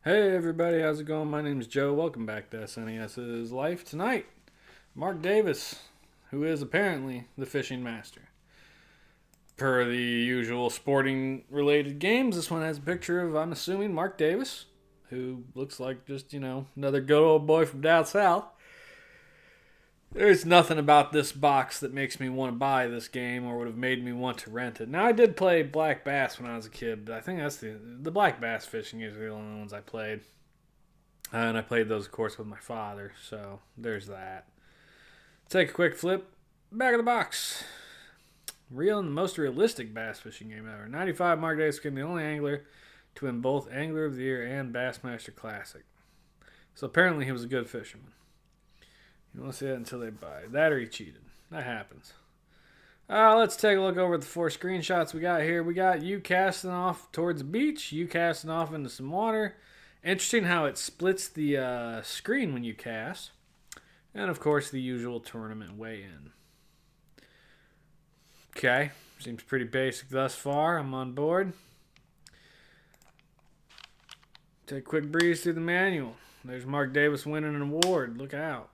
Hey everybody, how's it going? My name is Joe. Welcome back to SNES's Life. Tonight, Mark Davis, who is apparently the fishing master. Per the usual sporting related games, this one has a picture of, I'm assuming, Mark Davis, who looks like just, another good old boy from down south. There's nothing about this box that makes me want to buy this game or would have made me want to rent it. Now, I did play Black Bass when I was a kid, but I think that's the Black Bass fishing games are the only ones I played. And I played those, of course, with my father, so there's that. Take a quick flip. Back of the box. Real and the most realistic bass fishing game ever. 95 Mark Davis became the only angler to win both Angler of the Year and Bassmaster Classic. So apparently he was a good fisherman. You want to see that until they buy. That or he cheated. That happens. Let's take a look over at the 4 screenshots we got here. We got you casting off towards the beach, you casting off into some water. Interesting how it splits the screen when you cast. And of course the usual tournament weigh-in. Okay, seems pretty basic thus far. I'm on board. Take a quick breeze through the manual. There's Mark Davis winning an award. Look out.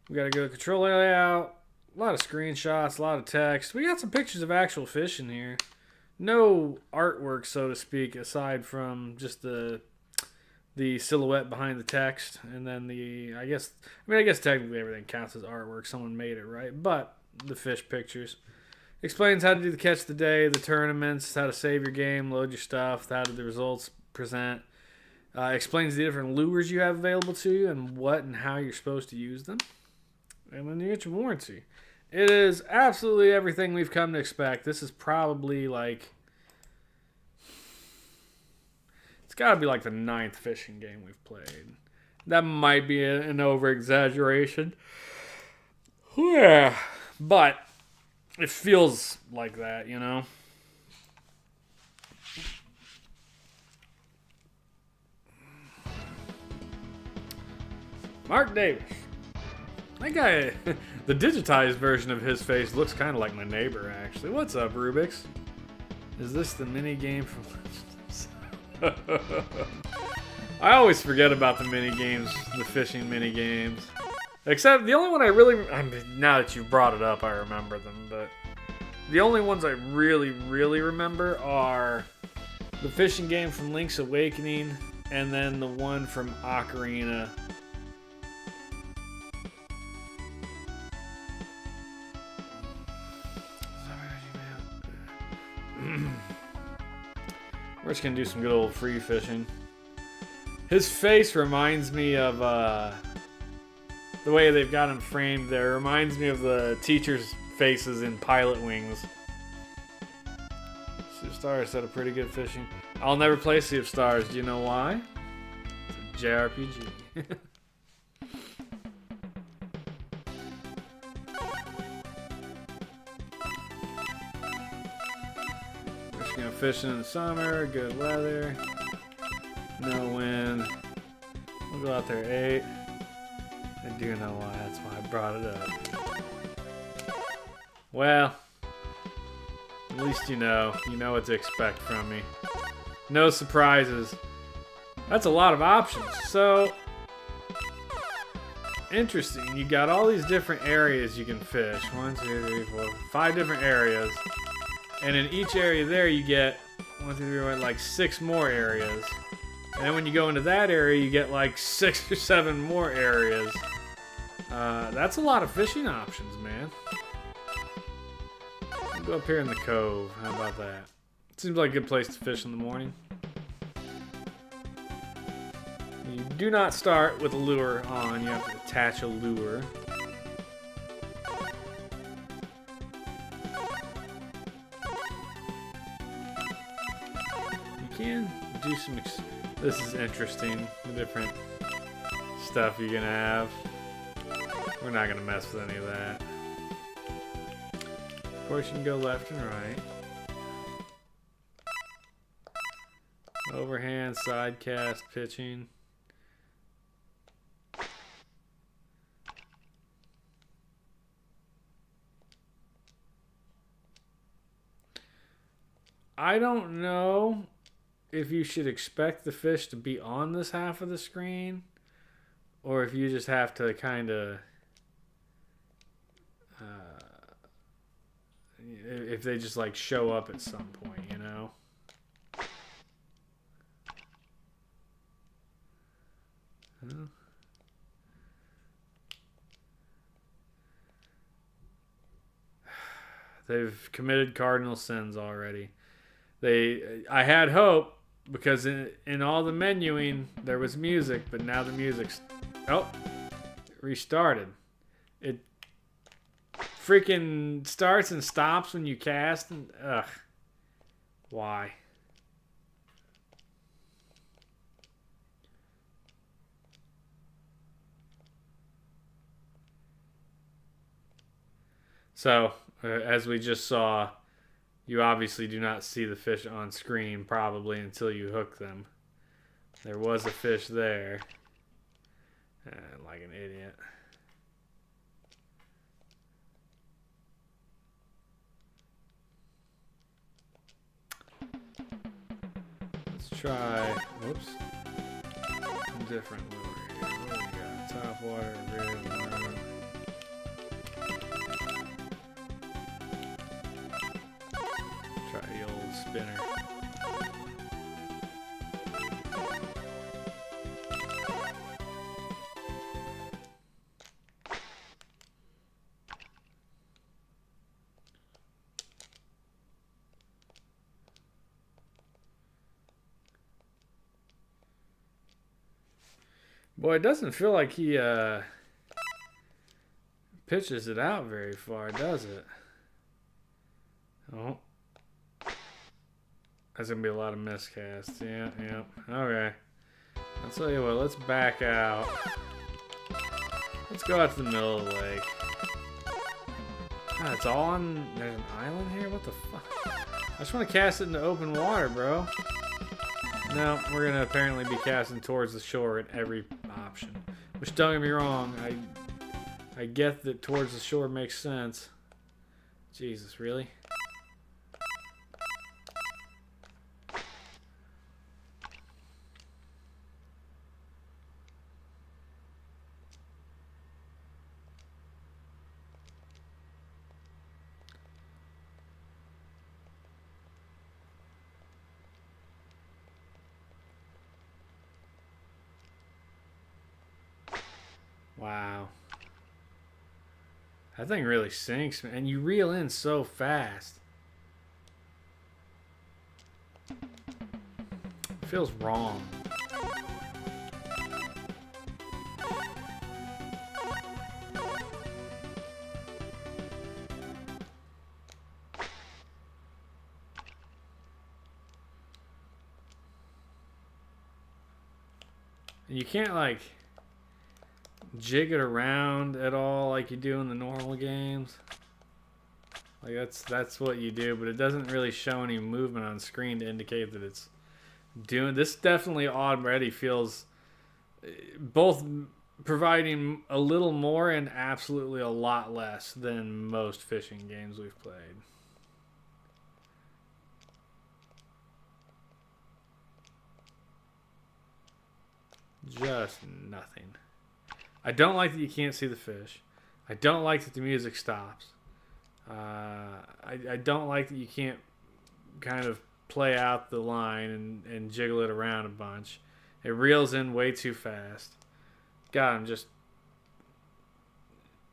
We got a good control layout. A lot of screenshots, a lot of text. We got some pictures of actual fish in here. No artwork, so to speak, aside from just the silhouette behind the text, and then I guess technically everything counts as artwork. Someone made it, right? But the fish pictures explains how to do the catch of the day, the tournaments, how to save your game, load your stuff, how do the results present. Explains the different lures you have available to you and what and how you're supposed to use them. And then you get your warranty. It is absolutely everything we've come to expect. This is probably it's got to be like the 9th fishing game we've played. That might be an over-exaggeration. Yeah, but it feels like that, you know? Mark Davis. That guy, the digitized version of his face looks kind of like my neighbor, actually. What's up, Rubik's? Is this the mini game from Legends? I always forget about the mini games, the fishing mini games. Except the only one now that you've brought it up, I remember them. But the only ones I really remember are the fishing game from Link's Awakening and then the one from Ocarina. We're just gonna do some good old free fishing. His face reminds me of the way they've got him framed there. Reminds me of the teachers' faces in Pilot Wings. Sea of Stars had a pretty good fishing. I'll never play Sea of Stars. Do you know why? It's a JRPG. Fishing in the summer, good weather, no wind. We'll go out there 8. I do know why, that's why I brought it up. Well, at least you know what to expect from me. No surprises. That's a lot of options. So, interesting. You got all these different areas you can fish. 1, 2, 3, 4, 5 different areas. And in each area there, you get 1, 2, 3, 4, like 6 more areas. And then when you go into that area, you get like 6 or 7 more areas. That's a lot of fishing options, man. We'll go up here in the cove. How about that? Seems like a good place to fish in the morning. You do not start with a lure on. You have to attach a lure. Can do some. This is interesting. The different stuff you're gonna have. We're not gonna mess with any of that. Of course, you can go left and right. Overhand, side cast, pitching. I don't know if you should expect the fish to be on this half of the screen, or if you just have to kind of, if they just like show up at some point, you know? Huh? They've committed cardinal sins already. I had hope because in all the menuing there was music, but now the music's restarted. It freaking starts and stops when you cast, and why? So, as we just saw, you obviously do not see the fish on screen probably until you hook them. There was a fish there. Like an idiot. Let's try, whoops, different lure here. What do we got? Top water, red, try the old spinner. Boy, it doesn't feel like he pitches it out very far, does it? Oh. That's going to be a lot of miscasts. Yeah. Okay. I'll tell you what, let's back out. Let's go out to the middle of the lake. It's all on... There's an island here? What the fuck? I just want to cast it into open water, bro. No, we're going to apparently be casting towards the shore at every option. Which, don't get me wrong, I get that towards the shore makes sense. Jesus, really? Wow. That thing really sinks, man. And you reel in so fast. It feels wrong. And you can't, like, jig it around at all like you do in the normal games. Like that's what you do, but it doesn't really show any movement on screen to indicate that it's doing. This definitely already feels both providing a little more and absolutely a lot less than most fishing games we've played. Just nothing. I don't like that you can't see the fish. I don't like that the music stops. I don't like that you can't kind of play out the line and jiggle it around a bunch. It reels in way too fast. God,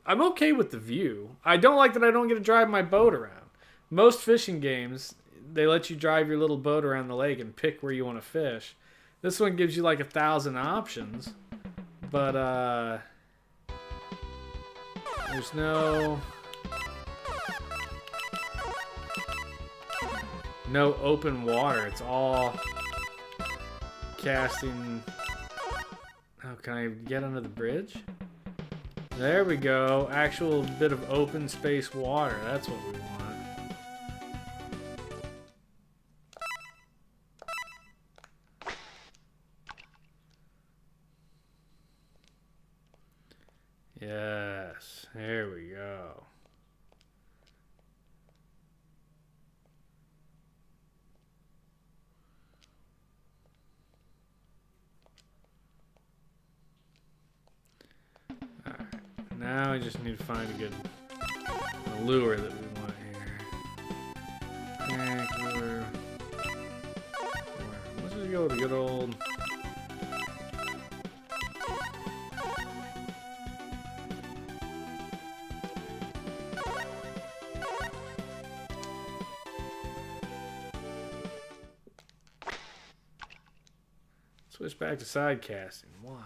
I'm okay with the view. I don't like that I don't get to drive my boat around. Most fishing games, they let you drive your little boat around the lake and pick where you want to fish. This one gives you like 1,000 options. But, there's no open water. It's all casting. Oh, can I get under the bridge? There we go. Actual bit of open space water. That's what we want. Yes, there we go. Now we just need to find a good lure that we want here. Crank lure. Let's just go with a good old. Switch back to side casting. Why?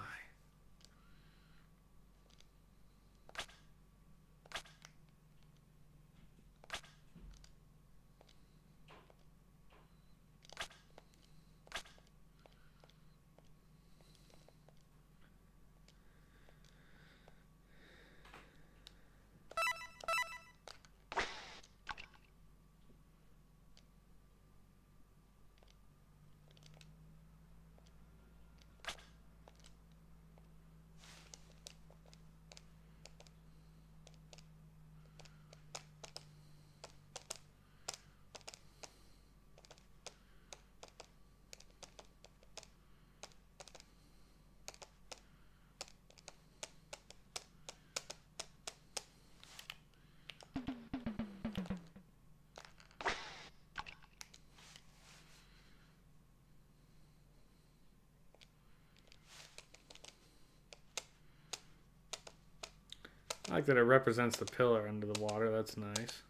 I like that it represents the pillar under the water. That's nice.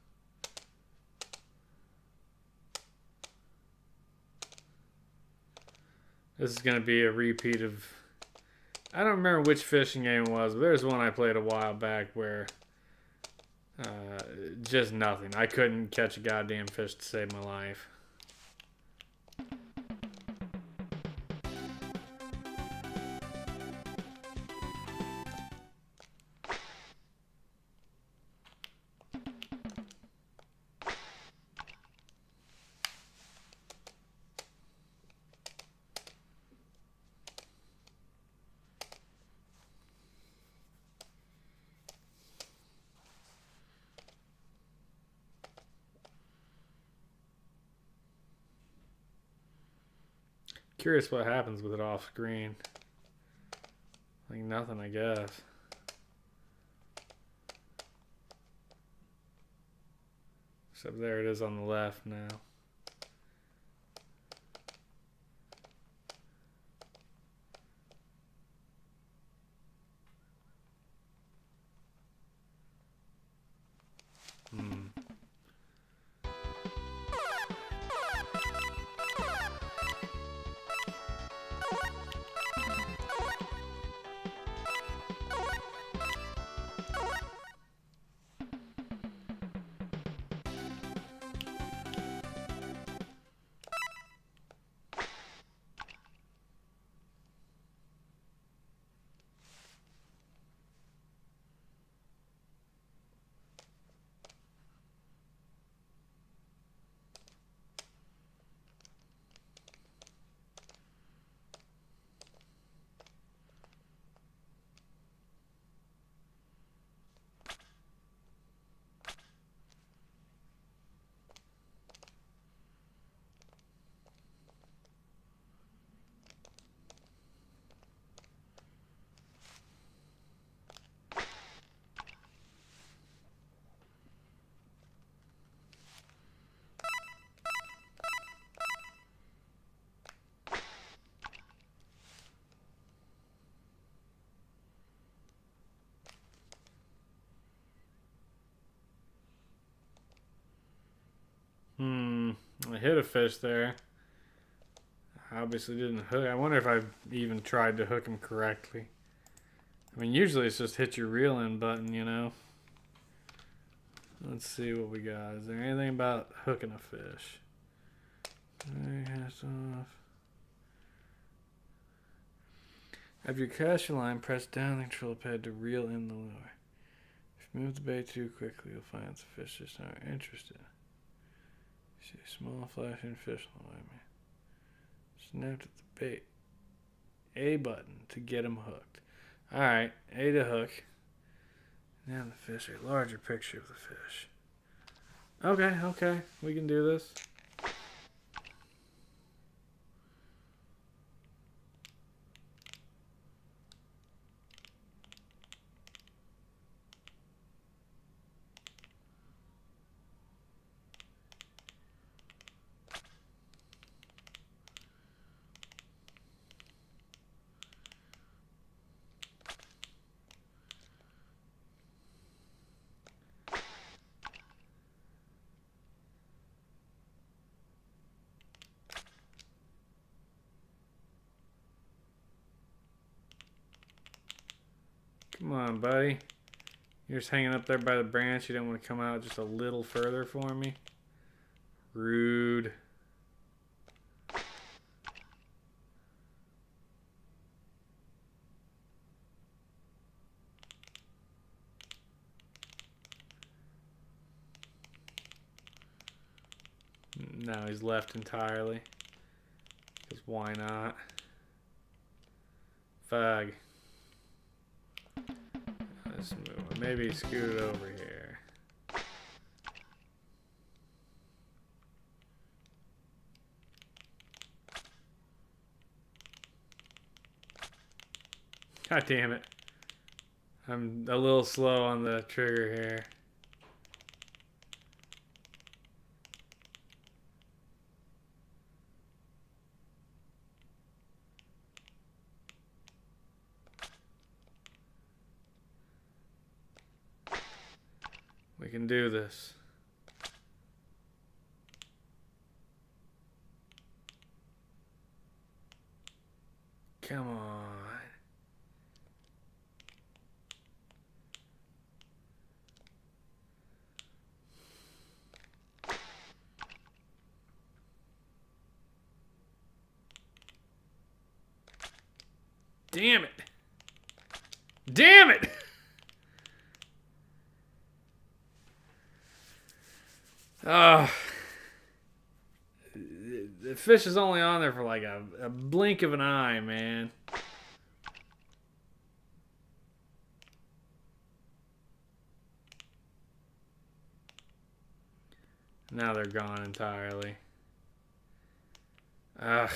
This is going to be a repeat of... I don't remember which fishing game it was, but there's one I played a while back where... just nothing. I couldn't catch a goddamn fish to save my life. Curious what happens with it off screen. Like nothing, I guess. Except there it is on the left now. I hit a fish there. I obviously didn't hook. I wonder if I even tried to hook him correctly. I mean, usually it's just hit your reel in button, you know. Let's see what we got. Is there anything about hooking a fish? Cast off. Have your casting line, press down the control pad to reel in the lure. If you move the bait too quickly, you'll find the fish just not interested. See a small flashing fish line. Snap at the bait. A button to get him hooked. Alright, A to hook. Now the fish, a larger picture of the fish. Okay, we can do this. Come on, buddy. You're just hanging up there by the branch. You don't want to come out just a little further for me? Rude. Now he's left entirely. Because why not? Fug. Let's move. Maybe scoot it over here. God damn it. I'm a little slow on the trigger here. We can do this. Come on. Damn it. Damn it! The fish is only on there for like a blink of an eye, man. Now they're gone entirely. Ugh.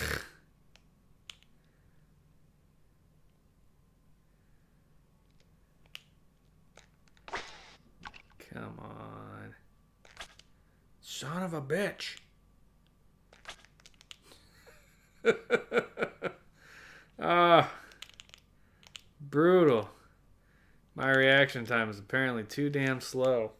Come on. Son of a bitch. Brutal. My reaction time is apparently too damn slow.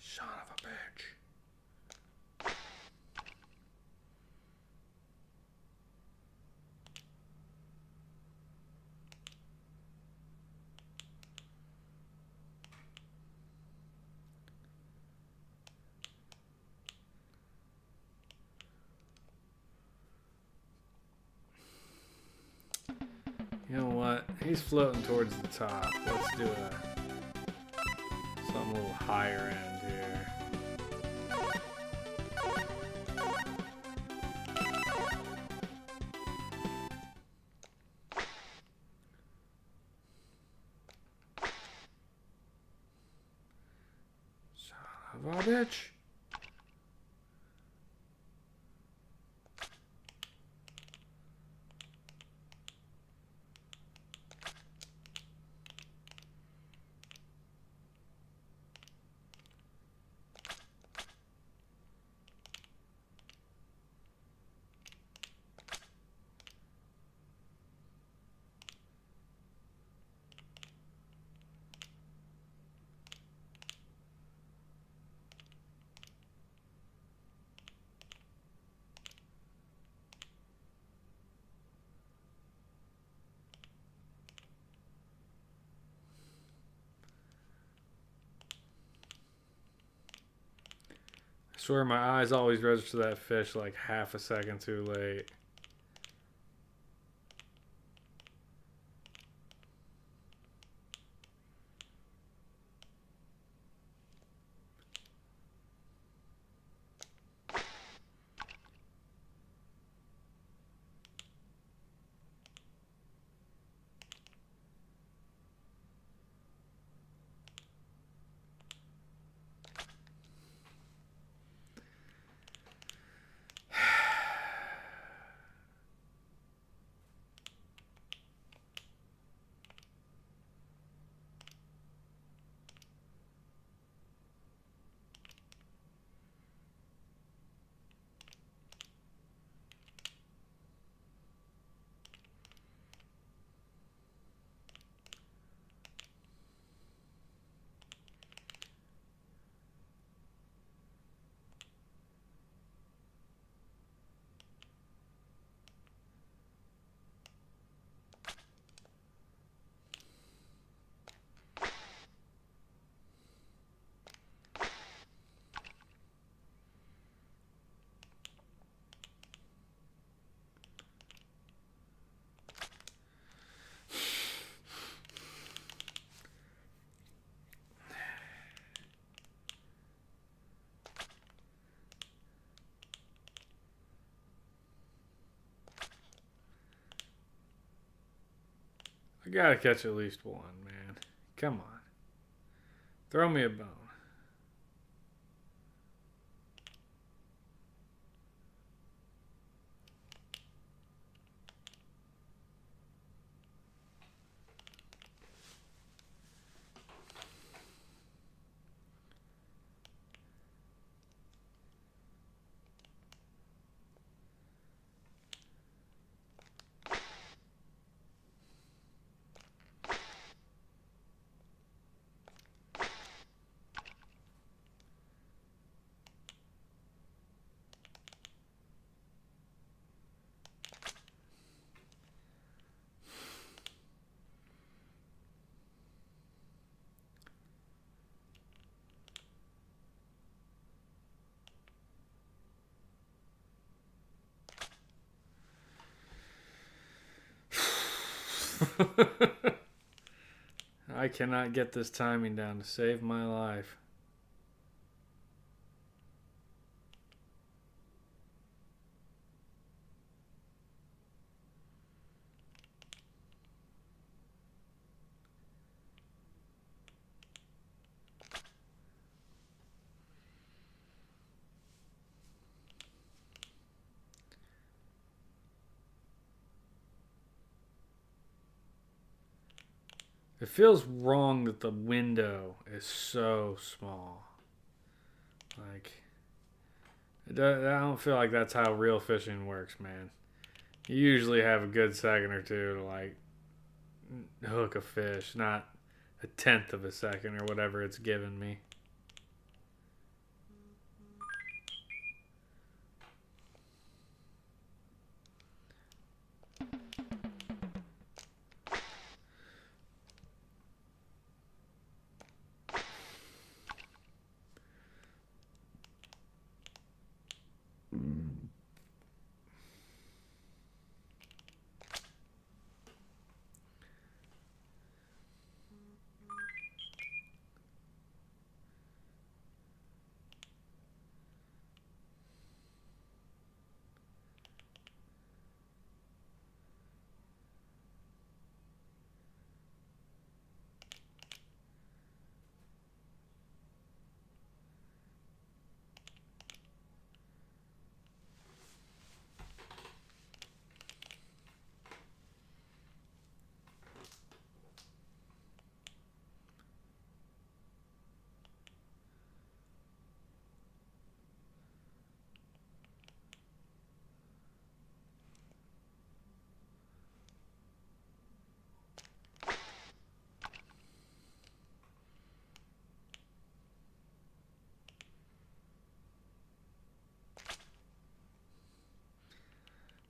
Son of a bitch. You know what? He's floating towards the top. Let's do something a little higher end here. Son of a bitch. I swear my eyes always register that fish like half a second too late. I gotta catch at least one, man. Come on. Throw me a bone. I cannot get this timing down to save my life. It feels wrong that the window is so small. Like, I don't feel like that's how real fishing works, man. You usually have a good second or two to, like, hook a fish, not a tenth of a second or whatever it's given me.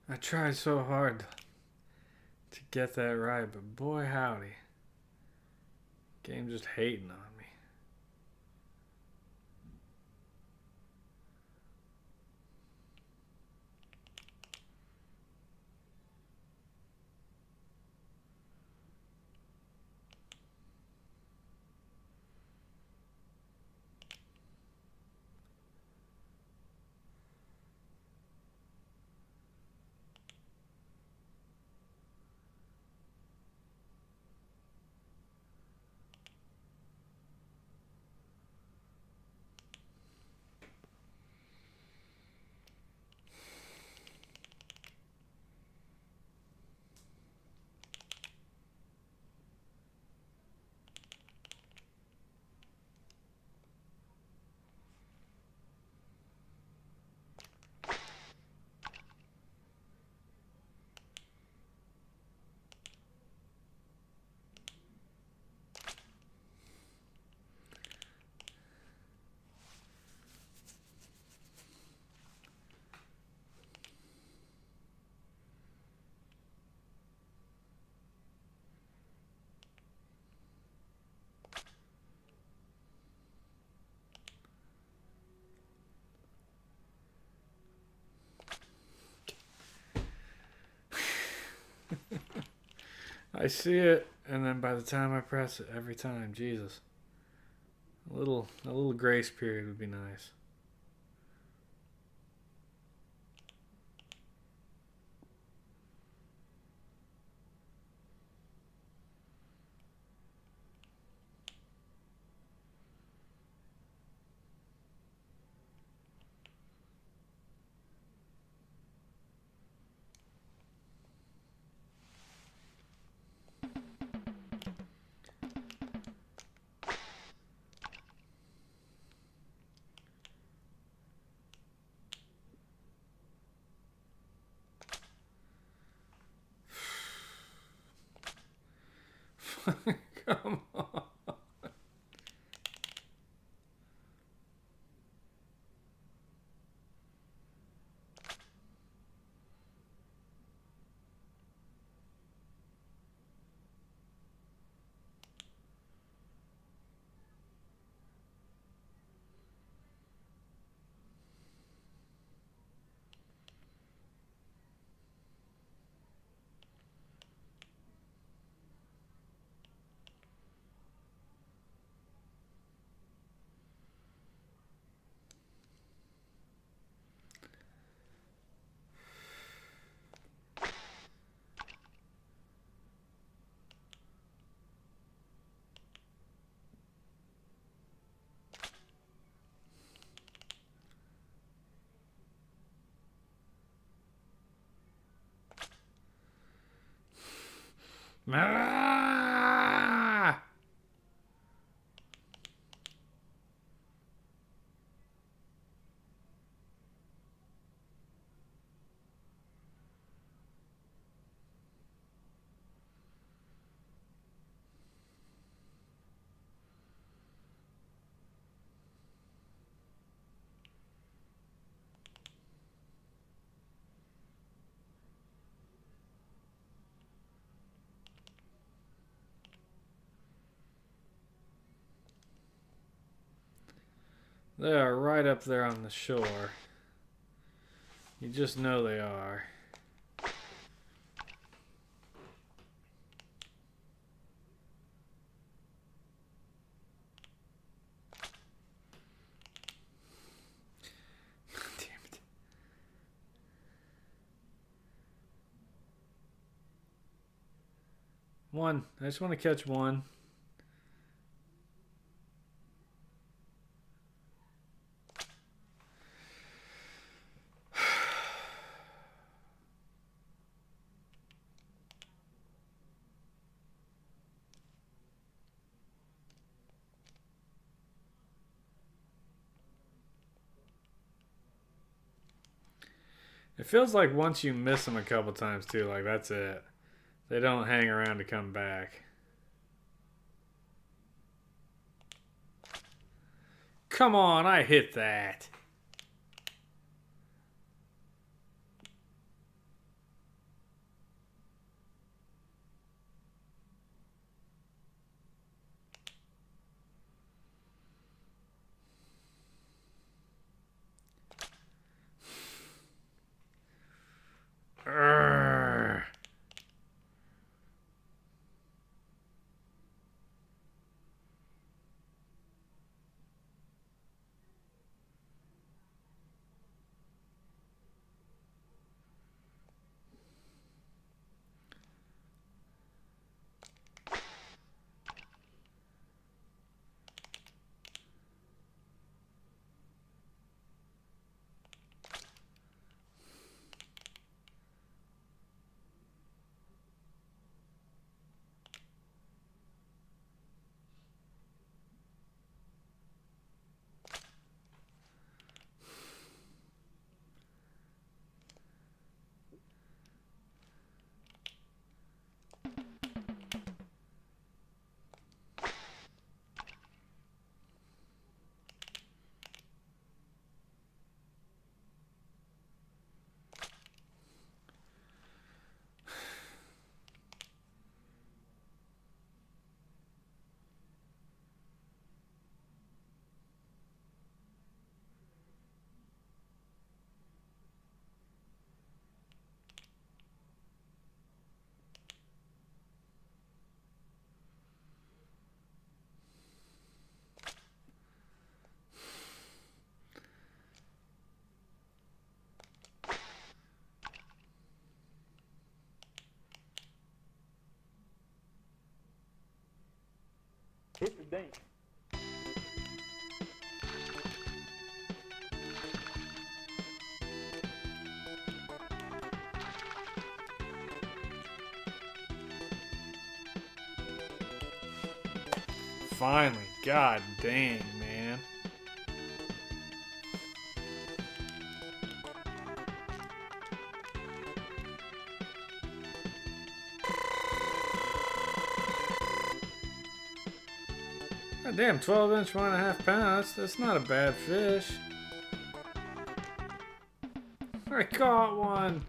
I tried so hard to get that right, but boy howdy. Game just hating on me. I see it, and then by the time I press it, every time, Jesus, a little grace period would be nice. Come on. Ah! They are right up there on the shore. You just know they are. Damn it. One. I just want to catch one. It feels like once you miss them a couple times too, like that's it. They don't hang around to come back. Come on, I hit that. Urgh. Hit the dink. Finally. God dang, man. God damn, 12-inch, 1.5 pounds. That's not a bad fish. I caught one.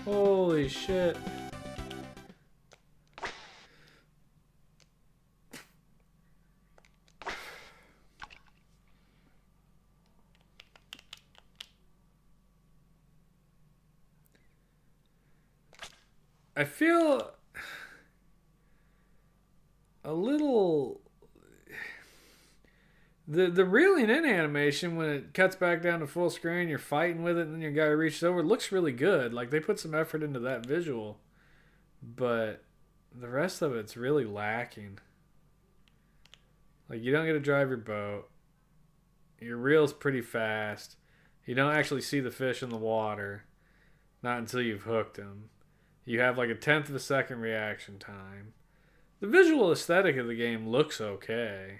Holy shit. I feel a little the reeling in animation when it cuts back down to full screen, you're fighting with it, and then your guy reaches over. It looks really good. Like they put some effort into that visual, but the rest of it's really lacking. Like you don't get to drive your boat. Your reel's pretty fast. You don't actually see the fish in the water, not until you've hooked him. You have like a tenth of a second reaction time. The visual aesthetic of the game looks okay.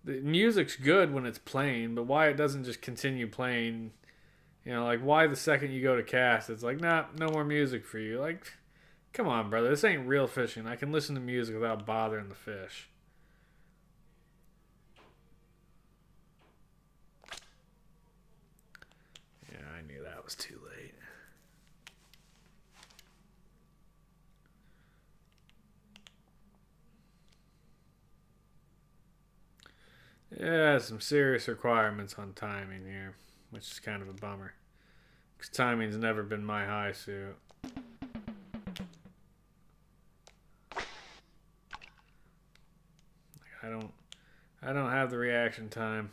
The music's good when it's playing, but why it doesn't just continue playing, you know, like why the second you go to cast, it's like, nah, no more music for you. Like, come on, brother, this ain't real fishing. I can listen to music without bothering the fish. Yeah, I knew that was too late. Yeah, some serious requirements on timing here, which is kind of a bummer. Because timing's never been my high suit. I don't have the reaction time.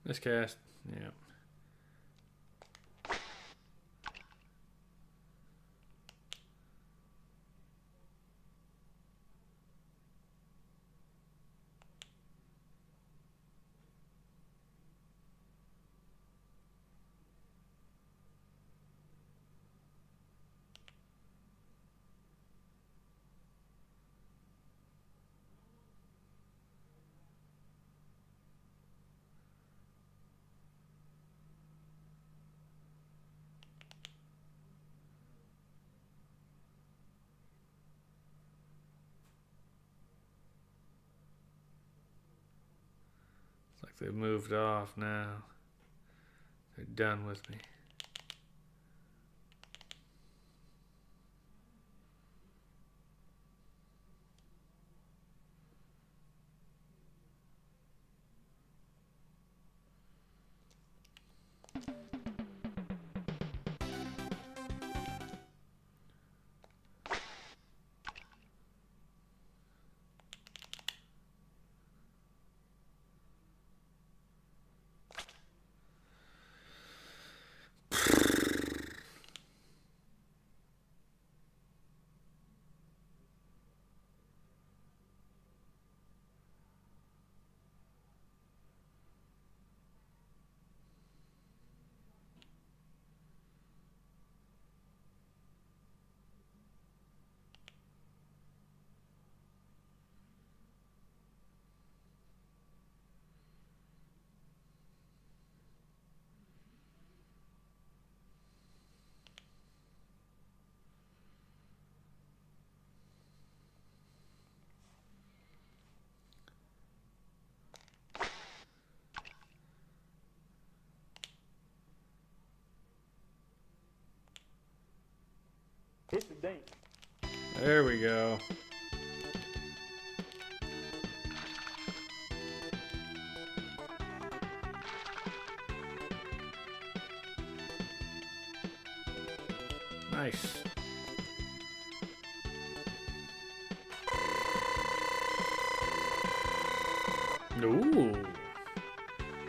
This cast, yeah. It's like they've moved off now. They're done with me. Hit the dink. There we go. Nice. Ooh.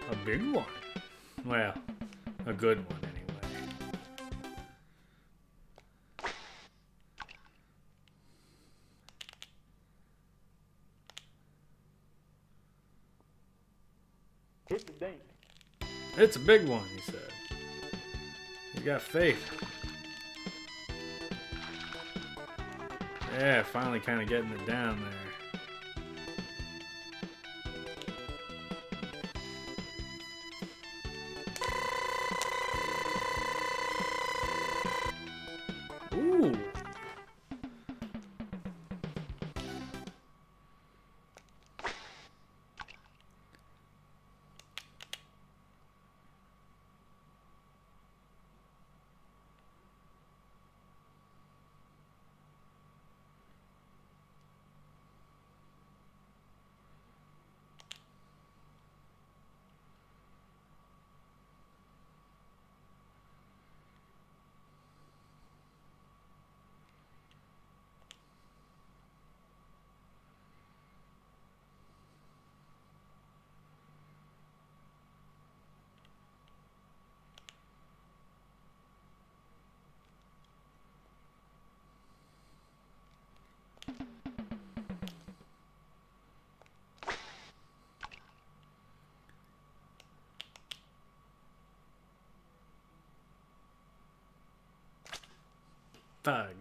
A big one. Well, a good one anyway. Hit the dink. It's a big one, he said. He's got faith. Yeah, finally kind of getting it down there. Ooh. Thug.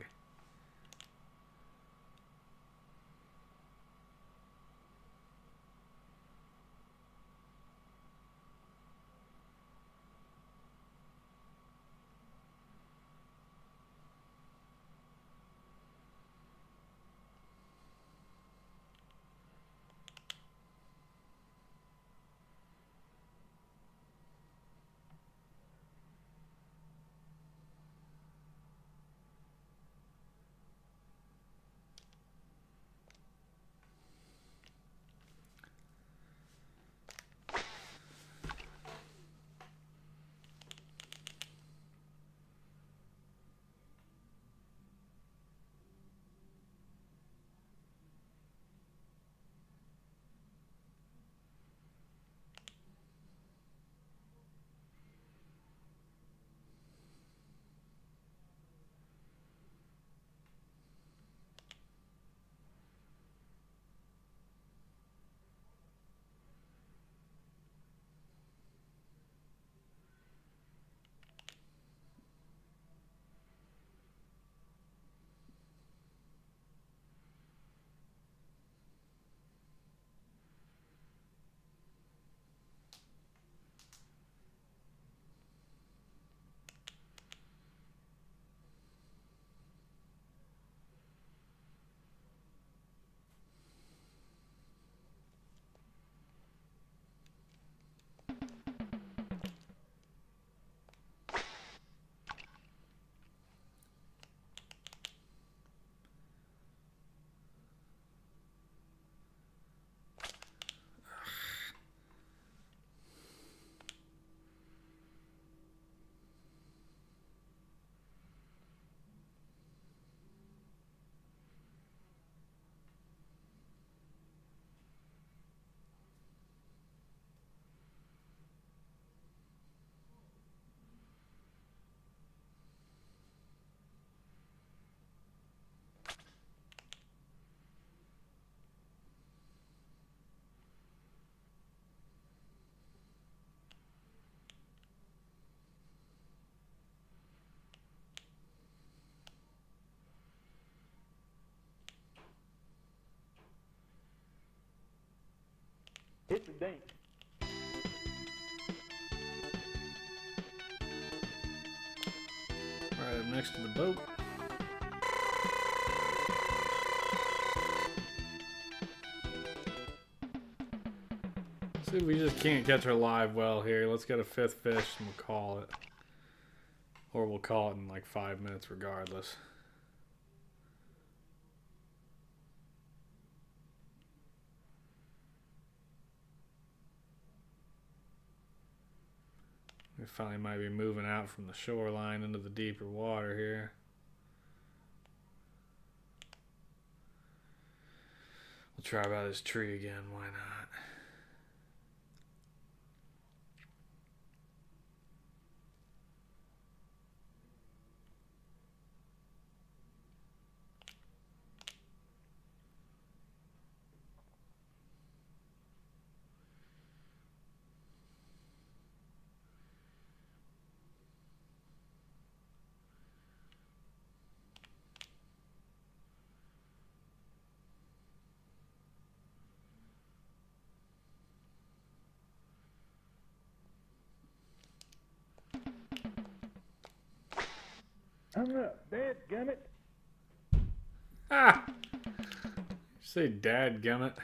Hit the dink. Right up next to the boat. See if we just can't catch her live well here. Let's get a fifth fish and we'll call it. Or we'll call it in like 5 minutes regardless. We finally might be moving out from the shoreline into the deeper water here. We'll try by this tree again. Why not? Hung up, dadgummit. Ah! Say dadgummit.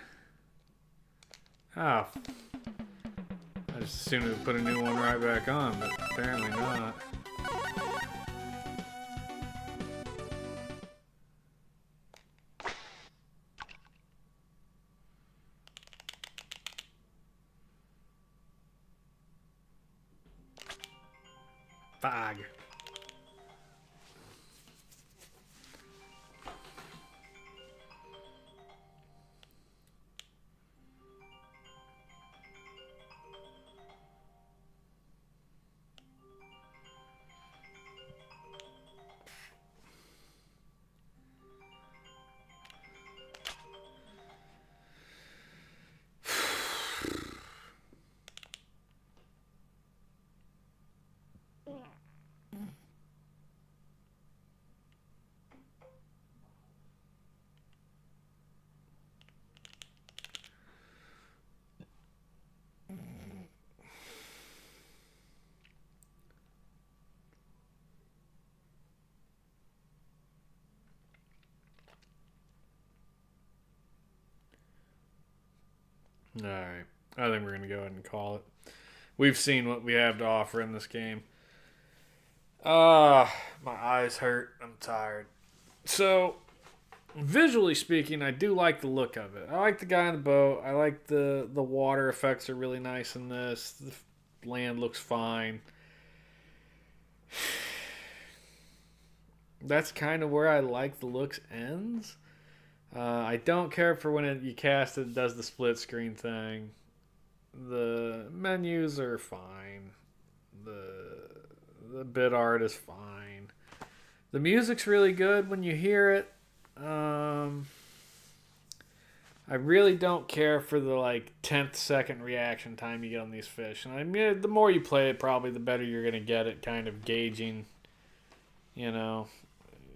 Ah. I just assumed it would put a new one right back on, but apparently not. Fog. Alright. I think we're going to go ahead and call it. We've seen what we have to offer in this game. My eyes hurt. I'm tired. So, visually speaking, I do like the look of it. I like the guy on the boat. I like the water effects are really nice in this. The land looks fine. That's kind of where I like the looks ends. I don't care for when you cast it does the split screen thing. The menus are fine. The bit art is fine. The music's really good when you hear it. I really don't care for the 10th second reaction time you get on these fish. And I mean, the more you play it, probably the better you're gonna get at kind of gauging.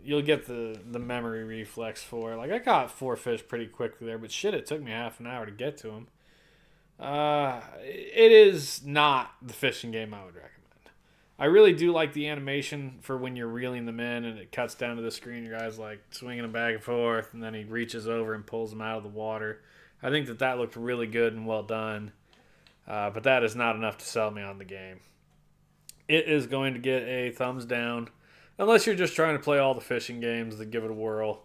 You'll get the memory reflex for it. I caught 4 fish pretty quickly there, but shit, it took me half an hour to get to them. It is not the fishing game I would recommend. I really do like the animation for when you're reeling them in and it cuts down to the screen. Your guy's swinging them back and forth, and then he reaches over and pulls them out of the water. I think that looked really good and well done, but that is not enough to sell me on the game. It is going to get a thumbs down. Unless you're just trying to play all the fishing games that give it a whirl.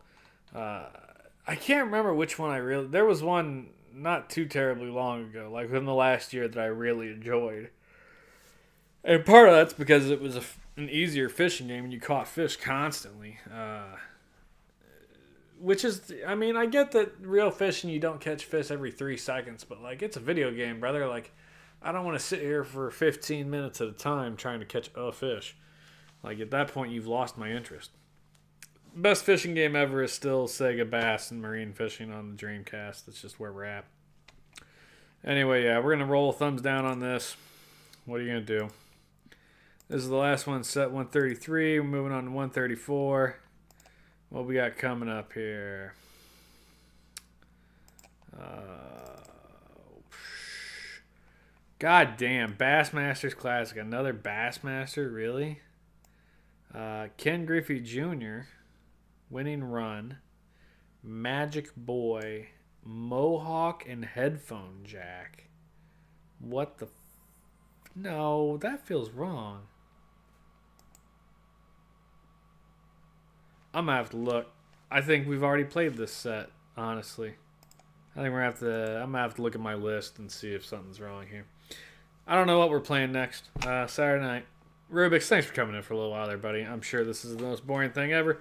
I can't remember which one there was one not too terribly long ago, within the last year, that I really enjoyed. And part of that's because it was an easier fishing game and you caught fish constantly. Which is, I mean, I get that real fishing, you don't catch fish every 3 seconds, but it's a video game, brother. I don't want to sit here for 15 minutes at a time trying to catch a fish. At that point, you've lost my interest. Best fishing game ever is still Sega Bass and Marine Fishing on the Dreamcast. That's just where we're at. Anyway, yeah, we're going to roll thumbs down on this. What are you going to do? This is the last one, set 133. We're moving on to 134. What we got coming up here? God damn, Bassmasters Classic. Another Bassmaster? Really? Ken Griffey Jr., Winning Run, Magic Boy, Mohawk, and Headphone Jack. What the... No, that feels wrong. I'm going to have to look. I think we've already played this set, honestly. I think I'm going to have to look at my list and see if something's wrong here. I don't know what we're playing next. Saturday night. Rubik's, thanks for coming in for a little while there, buddy. I'm sure this is the most boring thing ever,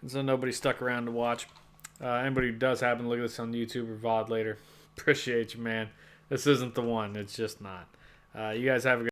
and so nobody stuck around to watch. Anybody who does happen to look at this on YouTube or VOD later, appreciate you, man. This isn't the one. It's just not. You guys have a good